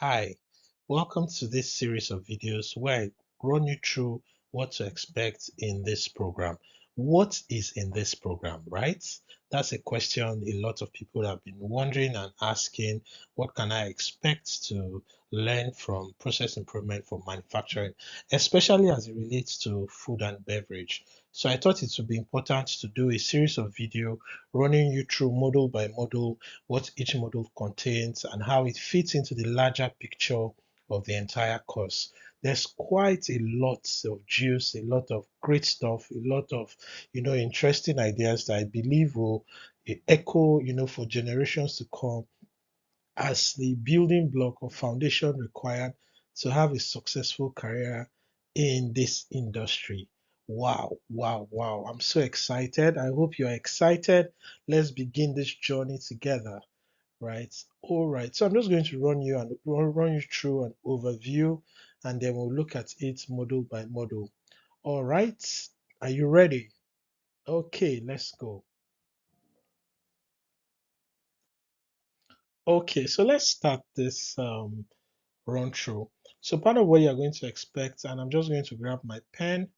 Hi, welcome to this series of videos where I run you through what to expect in this program. What is in this program, right? That's a question a lot of people have been wondering and asking. What can I expect to learn from process improvement for manufacturing, especially as it relates to food and beverage? So I thought it would be important to do a series of video running you through module by module what each module contains, and how it fits into the larger picture of the entire course. There's quite a lot of juice, a lot of great stuff, a lot of interesting ideas that I believe will echo for generations to come as the building block or foundation required to have a successful career in this industry. Wow, wow, wow. I'm so excited. I hope you're excited. Let's begin this journey together. Right. All right. So I'm just going to run you through an overview, and then we'll look at it module by module. All right. Are you ready? Okay, let's go. Okay, so let's start this run through. So part of what you're going to expect, and I'm just going to grab my pen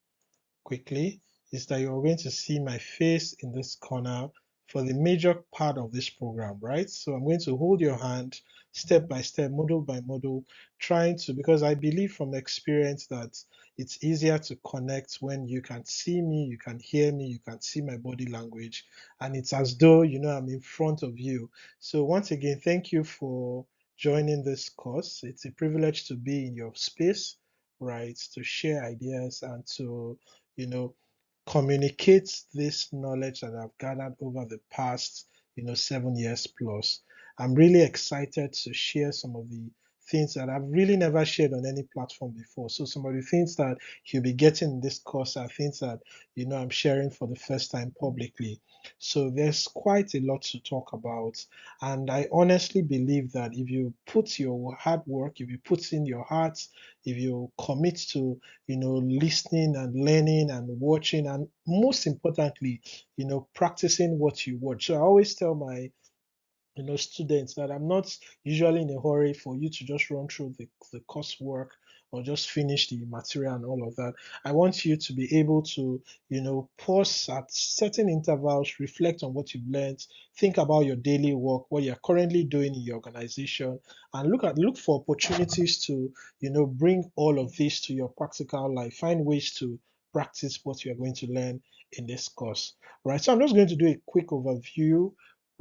quickly, is that you're going to see my face in this corner for the major part of this program, right? So I'm going to hold your hand step by step, module by module, trying to, because I believe from experience that it's easier to connect when you can see me, you can hear me, you can see my body language, and it's as though, I'm in front of you. So once again, thank you for joining this course. It's a privilege to be in your space, right? To share ideas and to you know, communicate this knowledge that I've gathered over the past, 7 years plus. I'm really excited to share some of the things that I've really never shared on any platform before. So some of the things that you'll be getting in this course are things that, I'm sharing for the first time publicly. So there's quite a lot to talk about. And I honestly believe that if you put your hard work, if you put in your heart, if you commit to listening and learning and watching, and most importantly, practicing what you watch. So I always tell my students that I'm not usually in a hurry for you to just run through the coursework or just finish the material and all of that. I want you to be able to, pause at certain intervals, reflect on what you've learned, think about your daily work, what you're currently doing in your organization, and look for opportunities to, bring all of this to your practical life. Find ways to practice what you're going to learn in this course. Right. So I'm just going to do a quick overview,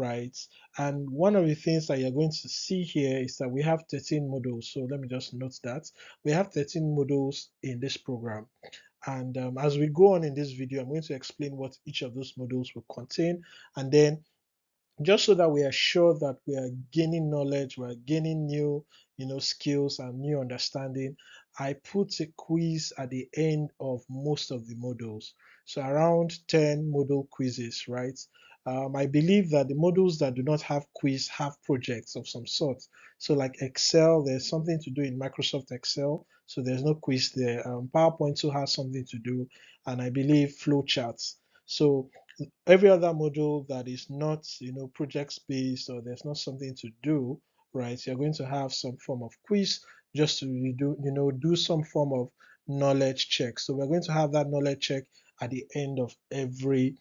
right? And one of the things that you're going to see here is that we have 13 modules. So let me just note that we have 13 modules in this program. And as we go on in this video, I'm going to explain what each of those modules will contain. And then just so that we are sure that we are gaining knowledge, we are gaining new, skills and new understanding, I put a quiz at the end of most of the modules. So around 10 module quizzes, right? I believe that the modules that do not have quiz have projects of some sort. So like Excel, there's something to do in Microsoft Excel. So there's no quiz there. PowerPoint too has something to do, and I believe flowcharts. So every other module that is not project based, or there's not something to do, right, you're going to have some form of quiz just to do some form of knowledge check. So we're going to have that knowledge check at the end of every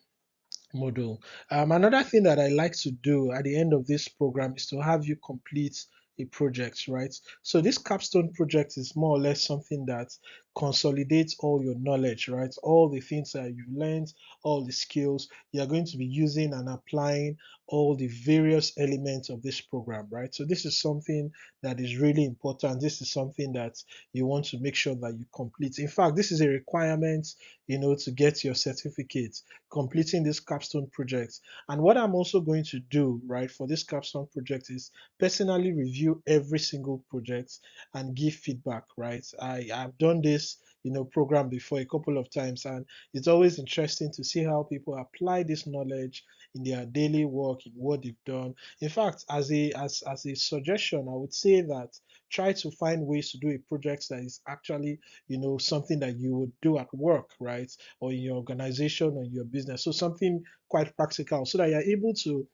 module. Another thing that I like to do at the end of this program is to have you complete a project, right? So this capstone project is more or less something that consolidates all your knowledge, right? All the things that you've learned, all the skills you're going to be using and applying all the various elements of this program, right? So this is something that is really important. This is something that you want to make sure that you complete. In fact, this is a requirement, to get your certificate, completing this capstone project. And what I'm also going to do, right, for this capstone project is personally review every single project and give feedback, right? I've done this, program before a couple of times, and it's always interesting to see how people apply this knowledge in their daily work, in what they've done. In fact, as a suggestion, I would say that try to find ways to do a project that is actually, something that you would do at work, right? Or in your organization or in your business. So something quite practical so that you're able to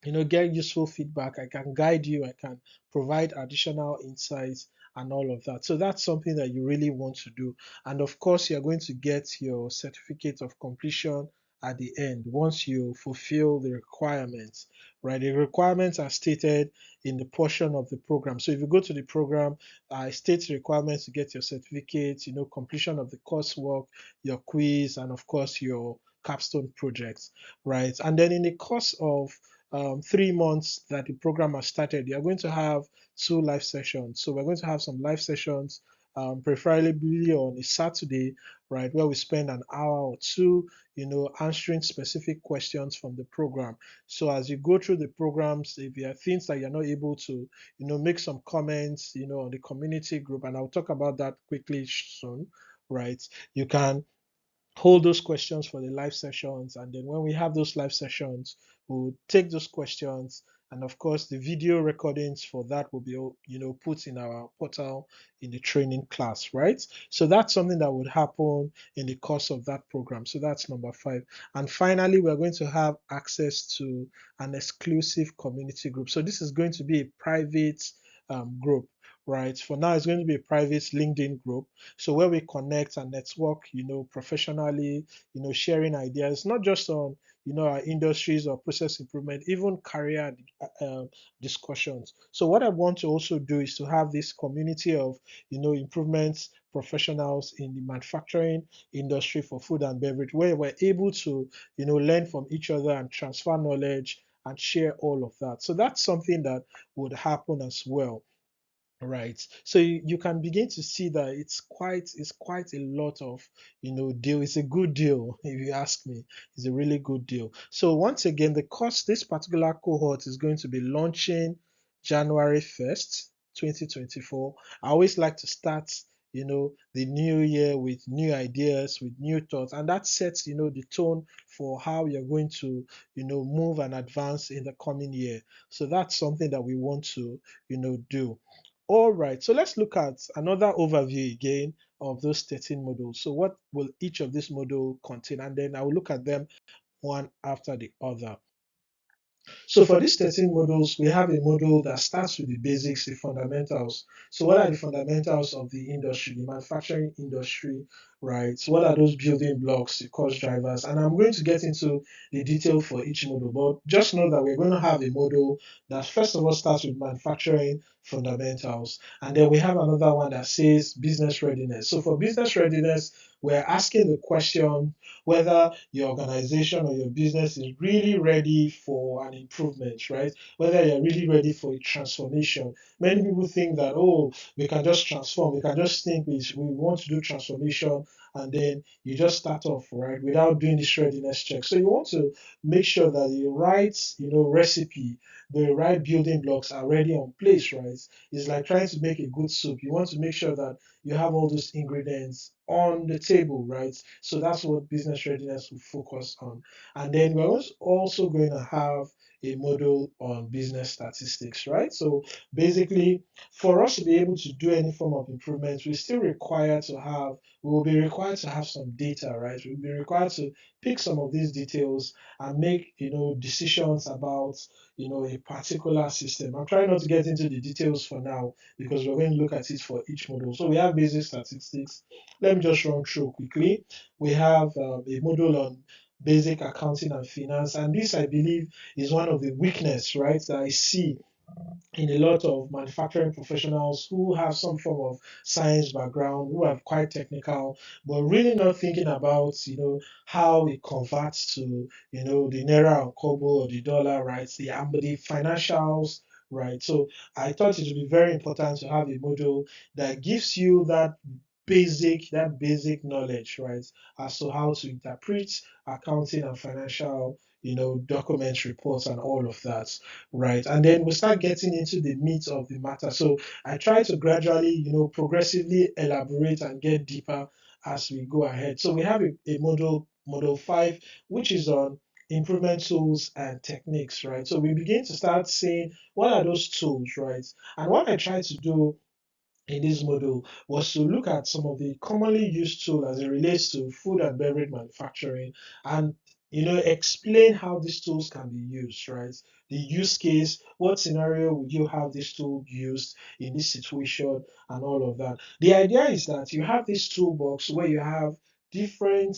get useful feedback. I can guide you. I can provide additional insights and all of that. So that's something that you really want to do. And of course, you're going to get your certificate of completion at the end once you fulfill the requirements, right? The requirements are stated in the portion of the program. So if you go to the program, I state requirements to get your certificate, completion of the coursework, your quiz, and of course, your capstone projects, right? And then in the course of 3 months that the program has started, you're going to have two live sessions. So we're going to have some live sessions, preferably on a Saturday, right, where we spend an hour or two, answering specific questions from the program. So as you go through the programs, if there are things that you're not able to, make some comments, on the community group, and I'll talk about that quickly soon, right? You can hold those questions for the live sessions. And then when we have those live sessions, we'll take those questions. And of course, the video recordings for that will be, put in our portal in the training class, right? So that's something that would happen in the course of that program. So that's number 5. And finally, we're going to have access to an exclusive community group. So this is going to be a private group, right? For now, it's going to be a private LinkedIn group, so where we connect and network, professionally, sharing ideas, not just on, our industries or process improvement, even career discussions. So what I want to also do is to have this community of, improvements professionals in the manufacturing industry for food and beverage, where we're able to, learn from each other and transfer knowledge and share all of that. So that's something that would happen as well. Right. So you can begin to see that it's quite a lot of, deal. It's a good deal, if you ask me. It's a really good deal. So once again, the course, this particular cohort is going to be launching January 1st, 2024. I always like to start, the new year with new ideas, with new thoughts, and that sets, the tone for how you're going to, move and advance in the coming year. So that's something that we want to, do. All right, so let's look at another overview again of those 13 modules. So what will each of these modules contain? And then I will look at them one after the other. So for these 13 modules, we have a module that starts with the basics, the fundamentals. So what are the fundamentals of the industry, the manufacturing industry, right? So what are those building blocks, the cost drivers? And I'm going to get into the detail for each module, but just know that we're going to have a module that first of all starts with manufacturing fundamentals. And then we have another one that says business readiness. So for business readiness, we're asking the question whether your organization or your business is really ready for an improvement, right? Whether you're really ready for a transformation. Many people think that, oh, we can just transform, we can just think we want to do transformation, and then you just start off, right, without doing this readiness check. So you want to make sure that the right, recipe, the right building blocks are already on place, right? It's like trying to make a good soup. You want to make sure that you have all those ingredients on the table, right? So that's what business readiness will focus on. And then we're also going to have a module on business statistics, right? So basically, for us to be able to do any form of improvements, we will be required to have some data, right? We'll be required to pick some of these details and make, decisions about, a particular system. I'm trying not to get into the details for now because we're going to look at it for each module. So we have basic statistics. Let me just run through quickly. We have a module on basic accounting and finance, and this I believe is one of the weakness, right, that I see in a lot of manufacturing professionals who have some form of science background, who are quite technical, but really not thinking about, how it converts to, the naira or kobo or the dollar, right? The financials, right? So I thought it would be very important to have a module that gives you that basic knowledge, right, as to how to interpret accounting and financial, documents, reports, and all of that, right? And then we start getting into the meat of the matter. So I try to gradually, progressively elaborate and get deeper as we go ahead. So we have a model 5, which is on improvement tools and techniques, right? So we begin to start saying what are those tools, right? And what I try to do in this model was to look at some of the commonly used tools as it relates to food and beverage manufacturing and explain how these tools can be used, right? The use case, what scenario would you have this tool used in this situation, and all of that. The idea is that you have this toolbox where you have different,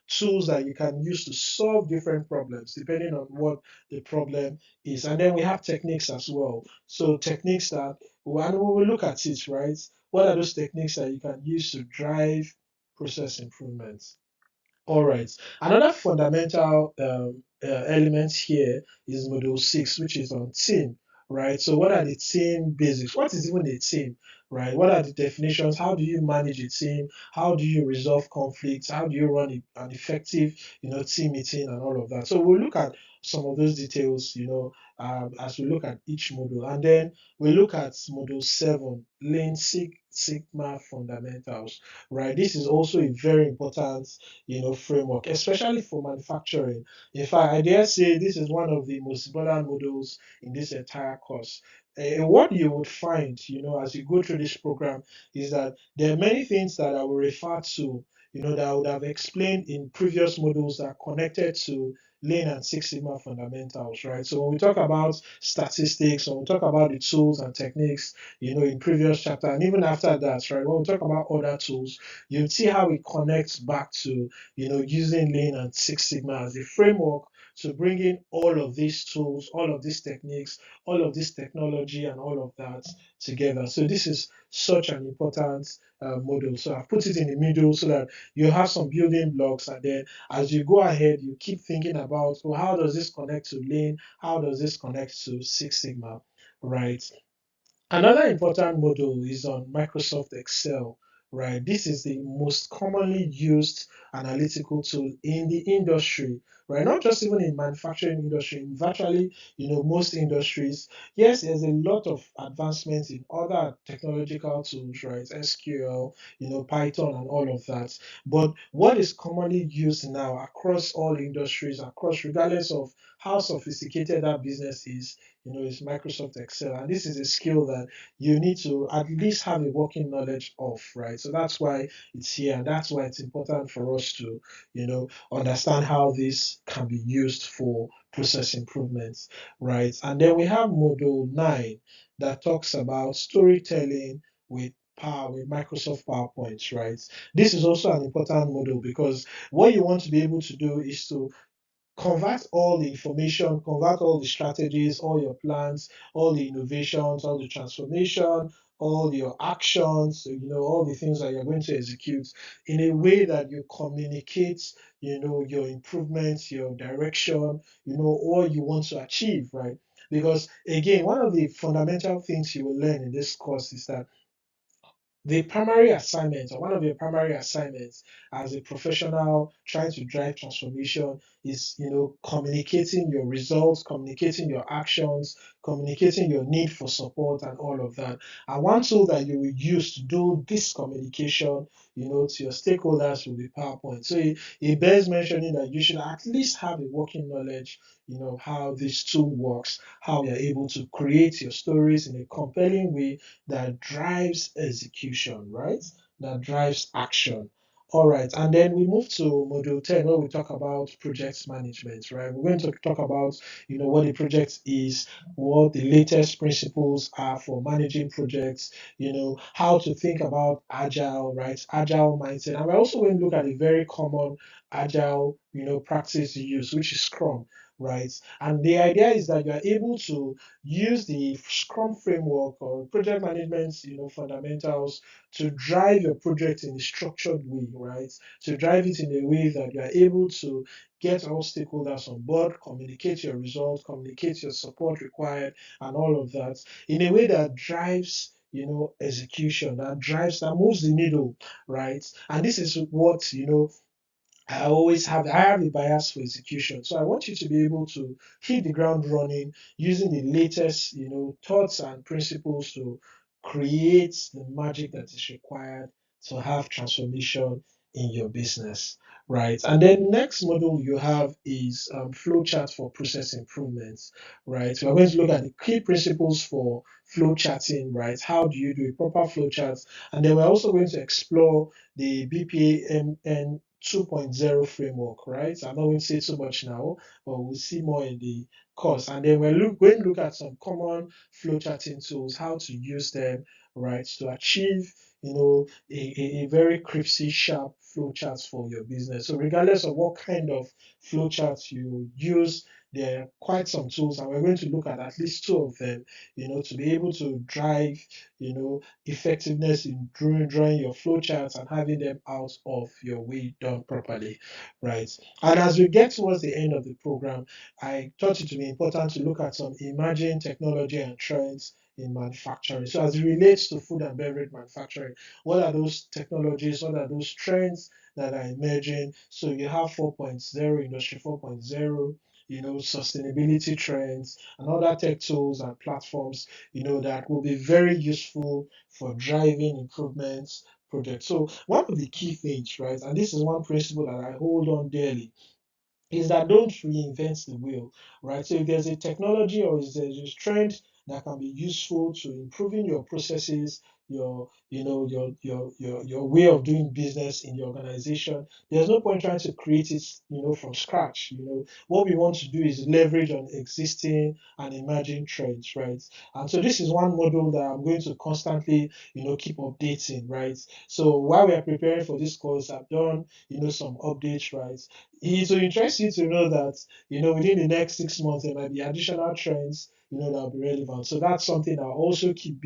tools that you can use to solve different problems depending on what the problem is. And then we have techniques as well. So techniques that, and we will look at it, right? What are those techniques that you can use to drive process improvements? All right. Another fundamental element here is Module 6, which is on team, right? So, what are the team basics? What is even a team, right? What are the definitions? How do you manage a team? How do you resolve conflicts? How do you run an effective, team meeting and all of that? So, we'll look at some of those details, as we look at each module. And then we look at Module 7, Lean Six Sigma Fundamentals, right? This is also a very important framework, especially for manufacturing. In fact, I dare say this is one of the most important models in this entire course. And what you would find, as you go through this program, is that there are many things that I will refer to, that I would have explained in previous modules that are connected to Lean and Six Sigma fundamentals, right? So when we talk about statistics, when we talk about the tools and techniques, in previous chapter, and even after that, right, when we talk about other tools, you see how it connects back to using Lean and Six Sigma as a framework to bring in all of these tools, all of these techniques, all of this technology, and all of that together. So this is such an important model. So I've put it in the middle so that you have some building blocks, and then as you go ahead, you keep thinking about, well, how does this connect to Lean? How does this connect to Six Sigma? Right. Another important module is on Microsoft Excel, right? This is the most commonly used analytical tool in the industry, right? Not just even in manufacturing industry, in virtually, most industries. Yes, there's a lot of advancements in other technological tools, right? SQL, Python and all of that. But what is commonly used now across all industries, across regardless of how sophisticated that business is Microsoft Excel. And this is a skill that you need to at least have a working knowledge of, right? So that's why it's here, and that's why it's important for us to, understand how this can be used for process improvements, right? And then we have Module 9 that talks about storytelling with with Microsoft PowerPoint, right? This is also an important module because what you want to be able to do is to convert all the information, convert all the strategies, all your plans, all the innovations, all the transformation, all your actions, all the things that you're going to execute in a way that you communicate, your improvements, your direction, all you want to achieve, right? Because again, one of the fundamental things you will learn in this course is that the primary assignment, or one of your primary assignments as a professional trying to drive transformation, is communicating your results, communicating your actions, communicating your need for support and all of that. And one tool that you will use to do this communication, to your stakeholders will be PowerPoint. So it bears mentioning that you should at least have a working knowledge, how this tool works, how you're able to create your stories in a compelling way that drives execution, right? That drives action. All right, and then we move to module 10 where we talk about project management, right? We're going to talk about, what the project is, what the latest principles are for managing projects, how to think about agile, right? Agile mindset. And we're also going to look at a very common agile, practice use, which is Scrum, right? And the idea is that you are able to use the Scrum framework or project management, fundamentals to drive your project in a structured way, right? To drive it in a way that you are able to get all stakeholders on board, communicate your results, communicate your support required, and all of that in a way that drives execution, that moves the needle, right? And this is what I have a bias for execution. So I want you to be able to hit the ground running using the latest, thoughts and principles to create the magic that is required to have transformation in your business, right? And then next module you have is flowchart for process improvements, right? We are going to look at the key principles for flow charting, right? How do you do a proper flow chart? And then we're also going to explore the BPAMN 2.0 framework, right? I'm not going to say too much now, but we'll see more in the course. And then we're going to look at some common flowcharting tools, how to use them, right, to achieve, a very crispy, sharp flowchart for your business. So regardless of what kind of flowchart you use, there are quite some tools, and we're going to look at least two of them, to be able to drive, effectiveness in drawing your flowcharts and having them out of your way done properly, right? And as we get towards the end of the program, I thought it would be important to look at some emerging technology and trends in manufacturing. So as it relates to food and beverage manufacturing, what are those technologies? What are those trends that are emerging? So you have 4.0, Industry 4.0, sustainability trends and other tech tools and platforms, that will be very useful for driving improvements projects. So one of the key things, right, and this is one principle that I hold on dearly, is that don't reinvent the wheel, right? So if there's a technology or if there's a trend that can be useful to improving your processes, your way of doing business in the organization, there's no point trying to create it, from scratch. What we want to do is leverage on existing and emerging trends, right? And so this is one model that I'm going to constantly, keep updating, right? So while we are preparing for this course, I've done, some updates, right? It will interest you to know that, within the next 6 months there might be additional trends, that will be relevant. So that's something I'll also keep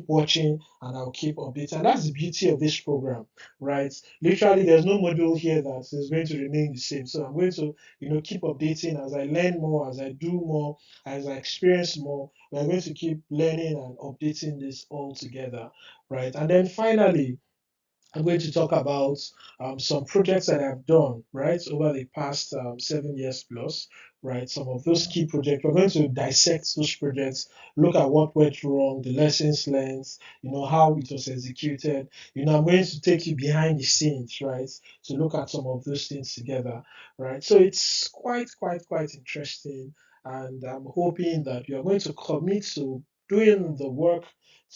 watching, and I'll keep updating. And that's the beauty of this program, right? Literally, there's no module here that is going to remain the same. So I'm going to, keep updating as I learn more, as I do more, as I experience more. We're going to keep learning and updating this all together, right? And then finally, I'm going to talk about some projects that I've done, right, over the past 7 years plus, right? Some of those key projects. We're going to dissect those projects, look at what went wrong, the lessons learned, how it was executed. I'm going to take you behind the scenes, right, to look at some of those things together, right? So it's quite interesting, and I'm hoping that you're going to commit to doing the work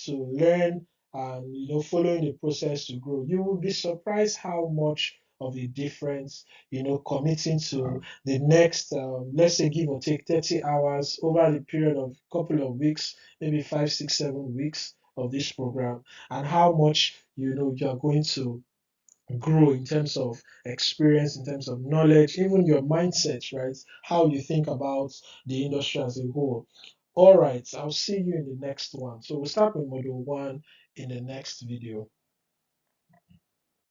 to learn and following the process to grow. You will be surprised how much of a difference committing to the next, let's say, give or take 30 hours over the period of a couple of weeks, maybe 5 6 7 weeks of this program, and how much you are going to grow in terms of experience, in terms of knowledge, even your mindset, right? How you think about the industry as a whole. All right, I'll see you in the next one. So we'll start with module one in the next video.